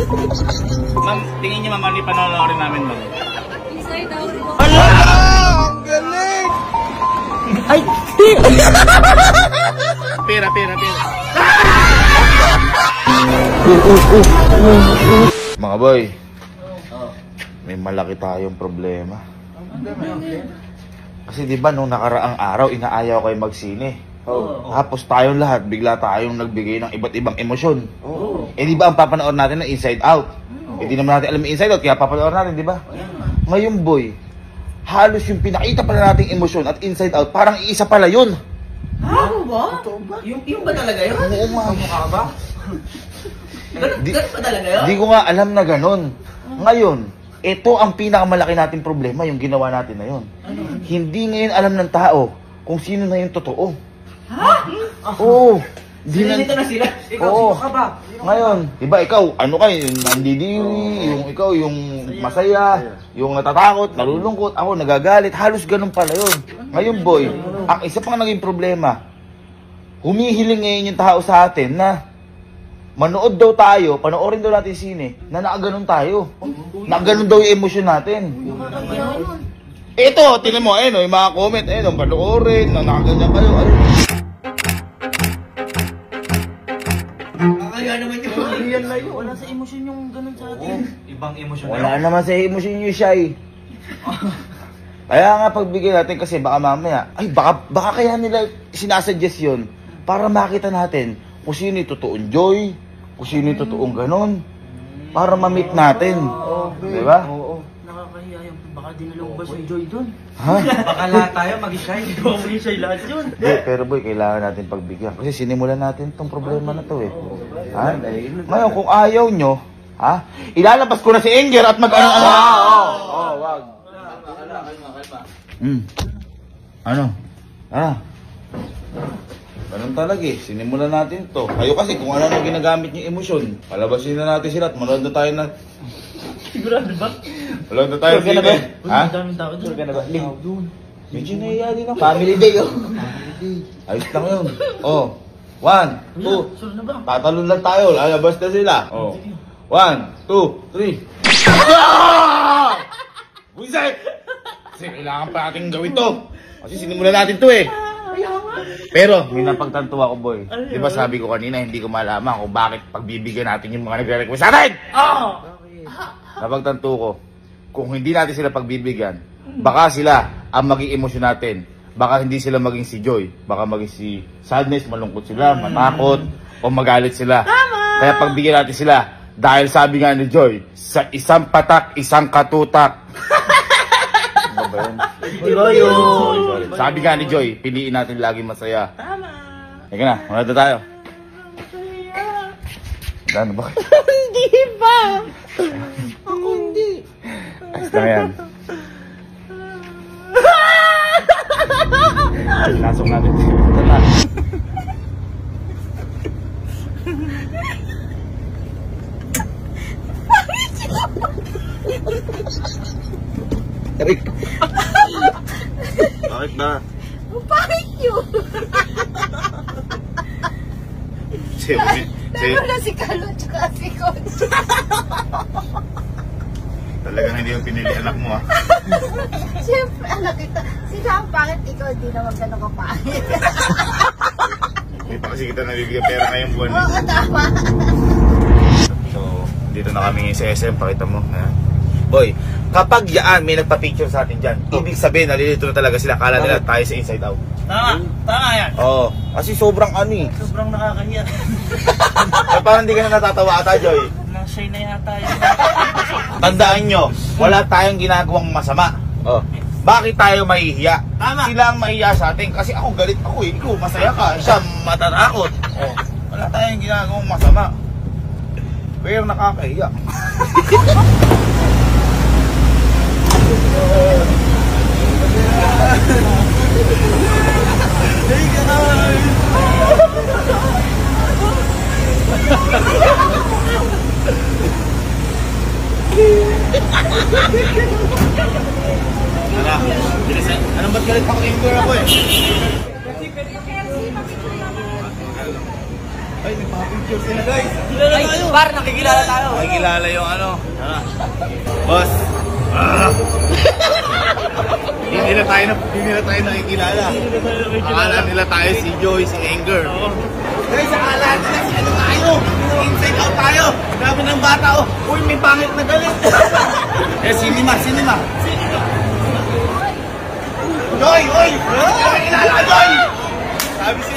Ma'am, tingin niyo ma'am, ano yung panonoorin namin ma'am? Inside Out po. Ala! Ang galing! Ay! Pera. Mga boy, may malaki tayong problema. Kasi di ba nung nakaraang araw, inaayaw kayo magsine. Tapos tayong lahat, bigla tayong nagbigay ng iba't ibang emosyon. Eh di ba ang papanood natin na Inside Out? Eh di naman natin alam yung Inside Out, kaya papanood natin, di ba? Ngayon boy, halos yung pinakita pala nating emosyon at Inside Out, parang iisa pala yun. Ha? Ba? Yung ba talaga yun? Oo nga. Mukha ba? Ganun ba talaga yun? Di ko nga alam na ganun. Ngayon, ito ang pinakamalaki nating problema, yung ginawa natin na yun. Hindi ngayon alam ng tao kung sino na yung totoo. Ha? Oo. Sinilito na sila. Ikaw, Oo. sino ka ba? Ngayon, diba ikaw, ano kayo, yung nandidiri, yung ikaw, yung masaya, yung natatakot, nalulungkot, ako nagagalit, halos ganun pala yun. Ngayon boy, ang isa pang naging problema, humihiling ngayon yung tao sa atin na manood daw tayo, panoorin daw natin sine, na nakaganon tayo. Nakaganon daw yung emosyon natin. Ito, tingnan mo, yung mga comment, panoorin, na nakaganyan kayo, Kaya naman yung yan na yun. Wala sa emosyon yung ganun sa atin. Ibang emosyon Wala naman sa emosyon nyo siya eh. Kaya nga pagbigay natin kasi baka mamaya, baka kaya nila sinasuggest yun para makita natin kung sino yung totoong joy, kung sino yung totoong ganon, para ma-meet natin. Diba? Oo. Nakakahiya yung baka dinalawbas yung joy dun. Ha? Baka lahat tayo mag-shy. Hindi ko mag-shy lahat yun. Pero boy, kailangan natin pagbigyan. Kasi sinimulan natin tong problema na to eh. Ha? Ngayon, kung ayaw nyo, ilalabas ko na si Enger at mag-ano-ano. Wag. Ano? Ganun talaga eh. Sinimulan natin to. Kayo kasi kung ano ginagamit yung emosyon, palabasin na natin sila at manood na tayo na... Sigurado ba? Manood na tayo sila. Ha? Ang daming tao doon. Sigurado ba? Doon. Medyo nahiya din ako. Family day oh. Ayos lang yun. 1, 2. Sure na ba? Tatalon lang tayo. Lalabas na sila. 1, 2, 3. Buisit! Kasi kailangan pa natin gawin to. Kasi sinimulan natin to eh. Pero, may napagtanto ako boy. Di ba sabi ko kanina, hindi ko malaman kung bakit pagbibigyan natin yung mga nagre-request sa atin? Napagtanto ko, kung hindi natin sila pagbibigyan, baka sila ang maging emosyon natin. Baka hindi sila maging si Joy. Baka maging si Sadness, malungkot sila, matakot, o magalit sila. Kaya pagbigyan natin sila, dahil sabi nga ni Joy, sa isang patak, isang katutak. Ano ba yun? Sorry. Sabi nga ni Joy, piliin natin lagi masaya. Tama. Eka na, manood na tayo. Ano ba? Hindi ba? Ako hindi. Ayos lang yan. Nasok natin. Tara. Eric. Bakit ba? Bakit yun? Dalawa na si Carlo at si Coach. Talagang hindi yung pinili anak mo Siyempre, anak kita. Sila ang pangit, ikaw hindi naman gano'n kapangit. Hindi pa kasi kita nabibigyan pera ngayong buwan. Oo, tama. So, dito na kami sa SM, pakita mo. Boy, kapag yaan may nagpa-picture sa atin dyan, ibig sabihin, nalilito na talaga sila. Kala nila tayo sa Inside Out. Tama yan. Oo, kasi sobrang Sobrang nakakahiya. parang hindi ka na natatawa ata, Joy. Nashy na yata yun. Tandaan nyo, wala tayong ginagawang masama. Bakit tayo mahihiya? Tama. Sila ang mahihiya sa atin kasi ako galit ako eh. Ikaw masaya ka, siya matatakot. Wala tayong ginagawang masama. Pero nakakahiya. Anong ba't galit ako? Indoor ako eh. Ay, may pa-picture sila guys. Par, nakikilala tayo. Nakikilala yung ano. Boss. Hindi nila tayo nakikilala. Akala nila tayo si Joy, si Anger. Guys, akala nila si ano tayo. Inside out tayo. Grabe ng bata oh. Uy, may pangit na galit. Cinema. Joy, oy! Nakikilala ka, Joy! Sabi si